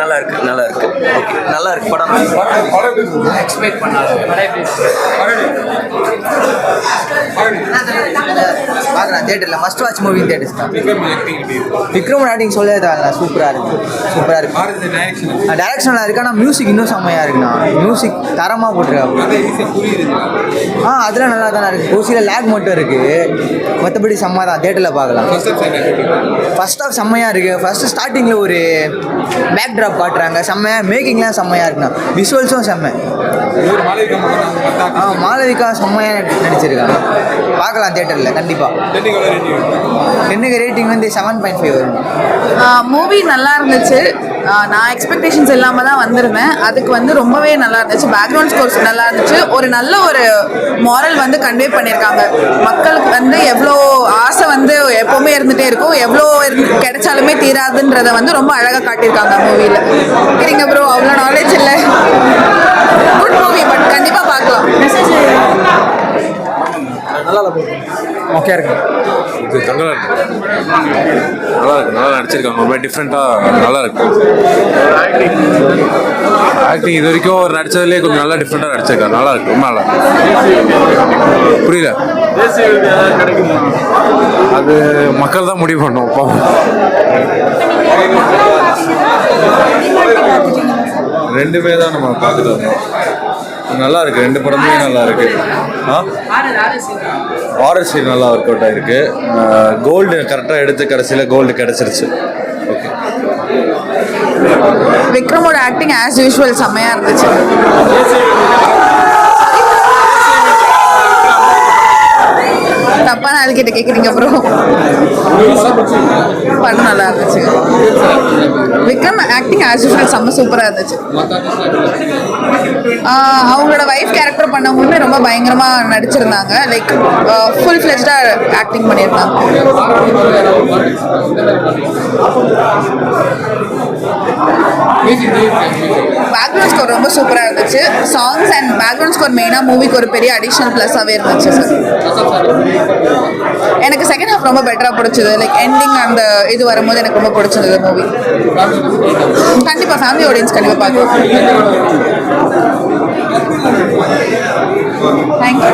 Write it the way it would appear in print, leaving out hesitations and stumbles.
நல்லா இருக்கு ஓகே நல்லா இருக்கு படம். எக்ஸ்பெக்ட் பண்ணாத பார்க்கலாம் தியேட்டரில் ஃபர்ஸ்ட் வாட்ச் மூவி தியேட்டர்ஸ் தான். விக்ரம் ஆக்டிங் சொல்லவே தேவையில்ல, சூப்பராக இருக்கு. டைரக்ஷன் நல்லா இருக்கு. ஆனால் மியூசிக் இன்னும் செம்மையாக இருக்குண்ணா. மியூசிக் தரமாக போட்டிருக்காங்க. அதெல்லாம் நல்லா தானே இருக்குது. ஒரு சில லேக் மட்டும் இருக்குது, மற்றபடி செம்ம தான். தியேட்டரில் பார்க்கலாம். ஃபர்ஸ்ட் ஆஃப் செம்மையாக இருக்குது. ஃபர்ஸ்ட் ஸ்டார்டிங்கில் ஒரு பேக் ட்ராப் காட்டுறாங்க, செம்மையாக. மேக்கிங்லாம் செம்மையாக இருக்குண்ணா. விஷுவல்ஸும் செம்ம. மாளவிகா செம்மையாக நடிச்சிருக்காங்க. பார்க்கலாம் தியேட்டரில் கண்டிப்பாக. என்னங்க ரேட்டிங் வந்து 7.5 வரும். மூவி நல்லா இருந்துச்சு. நான் எக்ஸ்பெக்டேஷன்ஸ் இல்லாமல் தான் வந்திருந்தேன். அதுக்கு வந்து ரொம்பவே நல்லா இருந்துச்சு. பேக்ரவுண்ட் ஸ்கோர்ஸ் நல்லா இருந்துச்சு. ஒரு நல்ல ஒரு மாரல் வந்து கன்வே பண்ணியிருக்காங்க. மக்களுக்கு வந்து எவ்வளோ ஆசை வந்து எப்போவுமே இருந்துகிட்டே இருக்கும், எவ்வளோ கிடைச்சாலுமே தீராதுன்றதை வந்து ரொம்ப அழகாக காட்டியிருக்காங்க மூவியில். சரிங்க ப்ரோ, அவ்வளோ நாலேஜ் இல்லை. குட் மூவி, பட் கண்டிப்பாக பார்க்கலாம். ஓகே இருக்கு. இது நல்லா இருக்கு, நல்லா நடிச்சிருக்காங்க. ரொம்ப டிஃப்ரெண்ட்டாக நல்லா இருக்கு. ஆக்டிங் இது வரைக்கும் ஒரு நடிச்சதுலேயே கொஞ்சம் நல்லா டிஃப்ரெண்ட்டாக நடிச்சிருக்காரு. நல்லா இருக்கு, ரொம்ப நல்லா இருக்கு. புரியல, அது மக்கள் தான் முடிவு பண்ணோம். ரெண்டுமே தான் நம்ம பார்த்துட்டு நல்லா இருக்கு. ரெண்டு படமே நல்லா இருக்கு. ஹாரர் சீன் நல்லா ஒர்க் அவுட் ஆயிருக்கு. கோல்டு கரெக்டாக எடுத்து கடைசியில் கோல்டு கிடைச்சிருச்சு. ஓகே. விக்ரமோட ஆக்டிங் ஆஸ் யூஷுவல் செம்மையா இருந்துச்சு. தப்பான ஆள்கிட்ட கேட்குறீங்க ப்ரோ. படம் நல்லா இருந்துச்சு. விக்ரம் ஆக்டிங் ஆஸ் யூஷுவல் செம்ம சூப்பராக இருந்துச்சு. அவங்களோட வைஃப் கேரக்டர் பண்ணவங்களுமே ரொம்ப பயங்கரமாக நடிச்சிருந்தாங்க. லைக் ஃபுல் ஃப்ளெஜ்டாக ஆக்டிங் பண்ணியிருந்தாங்க. பேக்ரவுண்ட் ஸ்கோர் ரொம்ப சூப்பராக இருந்துச்சு. சாங்ஸ் அண்ட் பேக்ரவுண்ட் ஸ்கோர் மெயினாக மூவிக்கு ஒரு பெரிய அடிஷ்னல் ப்ளஸ்ஸாகவே இருந்துச்சு சார். எனக்கு செகண்ட் ஹாஃப் ரொம்ப பெட்டராக பிடிச்சது. லைக் எண்டிங் அந்த இது வரும்போது எனக்கு ரொம்ப பிடிச்சது மூவி. கண்டிப்பாக ஃபேமிலி ஆடியன்ஸ் கண்டிப்பாக பார்க்கலாம். தேங்க்யூ.